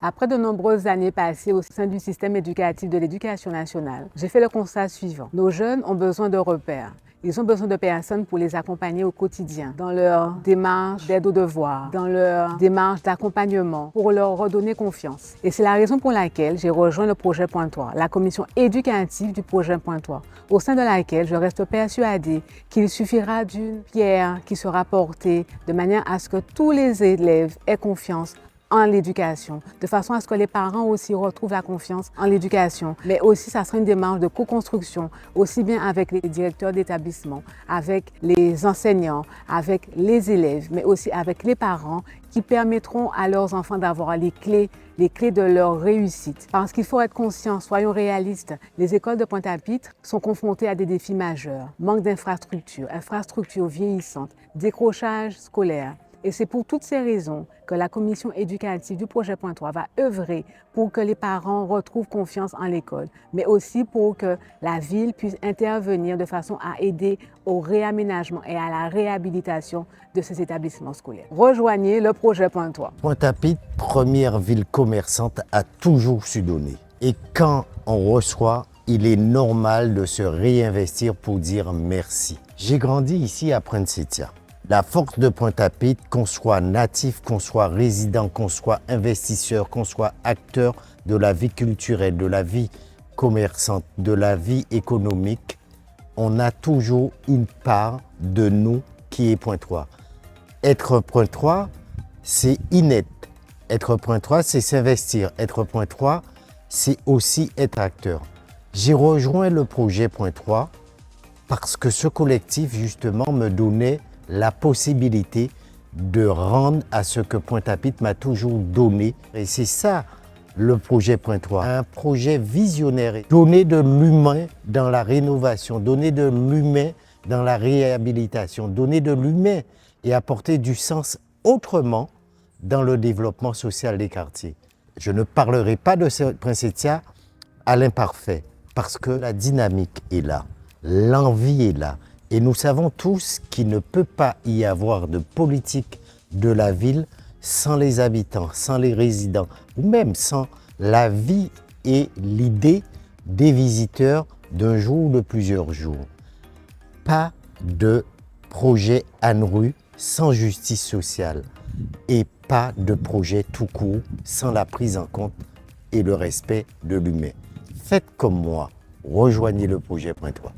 Après de nombreuses années passées au sein du système éducatif de l'éducation nationale, j'ai fait le constat suivant. Nos jeunes ont besoin de repères. Ils ont besoin de personnes pour les accompagner au quotidien, dans leur démarche d'aide aux devoirs, dans leur démarche d'accompagnement, pour leur redonner confiance. Et c'est la raison pour laquelle j'ai rejoint le projet Pointoir, la commission éducative du projet Pointoir, au sein de laquelle je reste persuadée qu'il suffira d'une pierre qui sera portée de manière à ce que tous les élèves aient confiance en l'éducation, de façon à ce que les parents aussi retrouvent la confiance en l'éducation. Mais aussi, ça sera une démarche de co-construction, aussi bien avec les directeurs d'établissement, avec les enseignants, avec les élèves, mais aussi avec les parents qui permettront à leurs enfants d'avoir les clés de leur réussite. Parce qu'il faut être conscient, soyons réalistes, les écoles de Pointe-à-Pitre sont confrontées à des défis majeurs. Manque d'infrastructures, infrastructures vieillissantes, décrochage scolaire. Et c'est pour toutes ces raisons que la commission éducative du projet Pointoir va œuvrer pour que les parents retrouvent confiance en l'école, mais aussi pour que la ville puisse intervenir de façon à aider au réaménagement et à la réhabilitation de ces établissements scolaires. Rejoignez le projet Pointoir. Pointe-à-Pitre, première ville commerçante, a toujours su donner. Et quand on reçoit, il est normal de se réinvestir pour dire merci. J'ai grandi ici à Pointe-Setia. La force de Pointe-à-Pitre, qu'on soit natif, qu'on soit résident, qu'on soit investisseur, qu'on soit acteur de la vie culturelle, de la vie commerçante, de la vie économique, on a toujours une part de nous qui est pointois. Être pointois, c'est inné. Être pointois, c'est s'investir. Être pointois, c'est aussi être acteur. J'ai rejoint le projet Pointois parce que ce collectif, justement, me donnait la possibilité de rendre à ce que Pointe-à-Pitre m'a toujours donné. Et c'est ça le projet Pointois, un projet visionnaire. Donner de l'humain dans la rénovation, donner de l'humain dans la réhabilitation, donner de l'humain et apporter du sens autrement dans le développement social des quartiers. Je ne parlerai pas de Pointe-Setia à l'imparfait parce que la dynamique est là, l'envie est là. Et nous savons tous qu'il ne peut pas y avoir de politique de la ville sans les habitants, sans les résidents, ou même sans la vie et l'idée des visiteurs d'un jour ou de plusieurs jours. Pas de projet ANRU sans justice sociale et pas de projet tout court sans la prise en compte et le respect de l'humain. Faites comme moi, rejoignez le projet Pointois.